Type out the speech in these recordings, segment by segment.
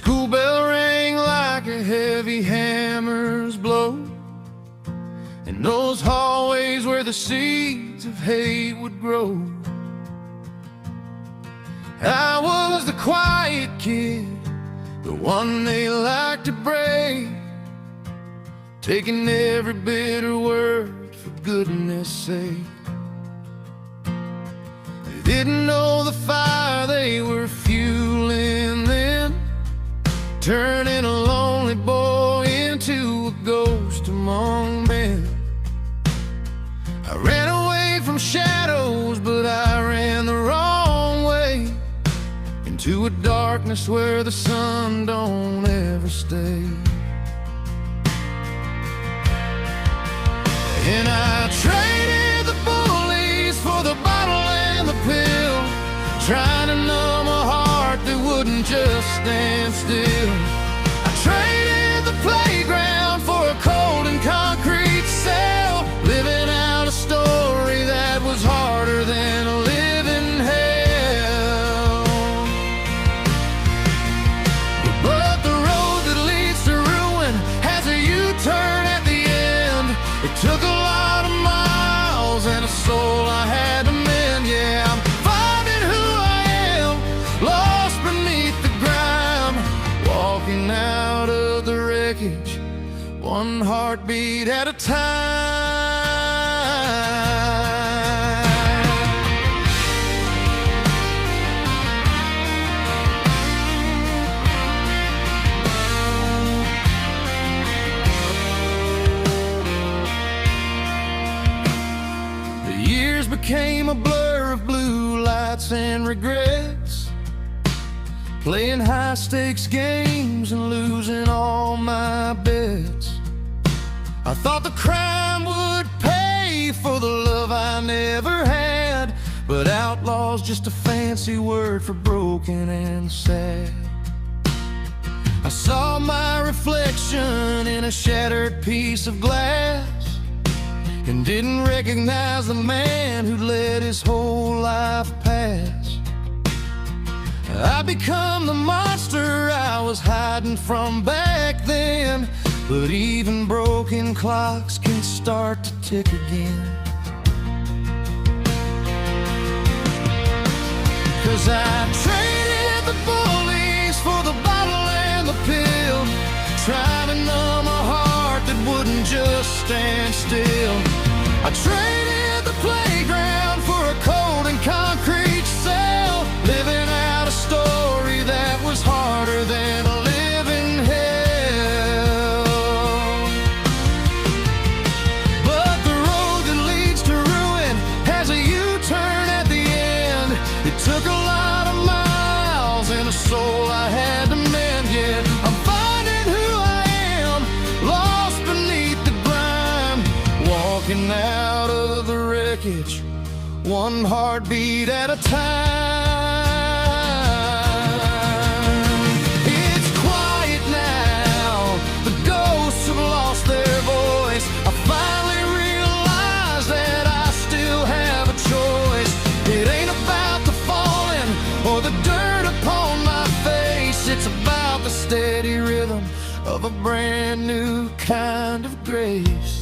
school bell rang like a heavy hammer's blow, in those hallways where the seeds of hate would grow. I was the quiet kid, the one they liked to break, taking every bitter word for goodness sake. They didn't know the fire they were fueling then, turning a lonely boy into a ghost among men. I ran away from shadows, but I ran the wrong way, into a darkness where the sun don't ever stay. And I traded the bullies for the bottle and the pill, trying to numb a heart that wouldn't just stand still. I traded the playground for a cold and concrete cell, living out a story that was harder than a living hell. But the road that leads to ruin has a U-turn at the end. It took a lot of miles and a soul I had to mend. Yeah, I'm finding who I am, lost beneath the grime, walking out of the wreckage, one heartbeat at a time. The years became a blur of blue lights and regrets, playing high-stakes games and losing all my bets. I thought the crime would pay for the love I never had, but outlaw's just a fancy word for broken and sad. I saw my reflection in a shattered piece of glass, and didn't recognize the man who'd let his whole life pass. I become the monster I was hiding from back then, but even broken clocks can start to tick again. 'Cause I traded the bullies for the bottle and the pill, trying to numb a heart that wouldn't just stand still. I traded the playground for a cold and concrete cell, living out a story that was harder than a living hell. But the road that leads to ruin has a U-turn at the end. It took a lot of miles and a soul I had to mend. Yeah, I'm finding who I am, lost beneath the grime, walking out of the wreckage, one heartbeat at a time. It's quiet now, the ghosts have lost their voice. I finally realized that I still have a choice. It ain't about the falling or the dirt upon my face, it's about the steady rhythm of a brand new kind of grace.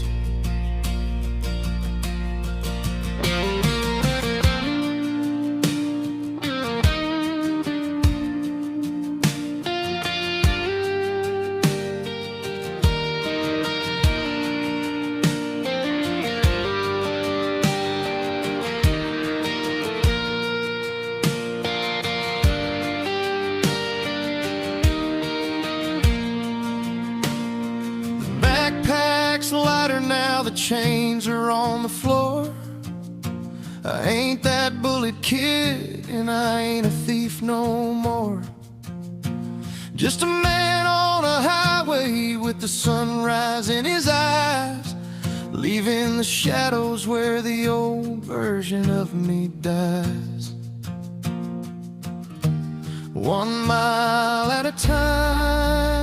Lighter now, the chains are on the floor. I ain't that bullied kid, and I ain't a thief no more. Just a man on a highway with the sunrise in his eyes, leaving the shadows where the old version of me dies. 1 mile at a time.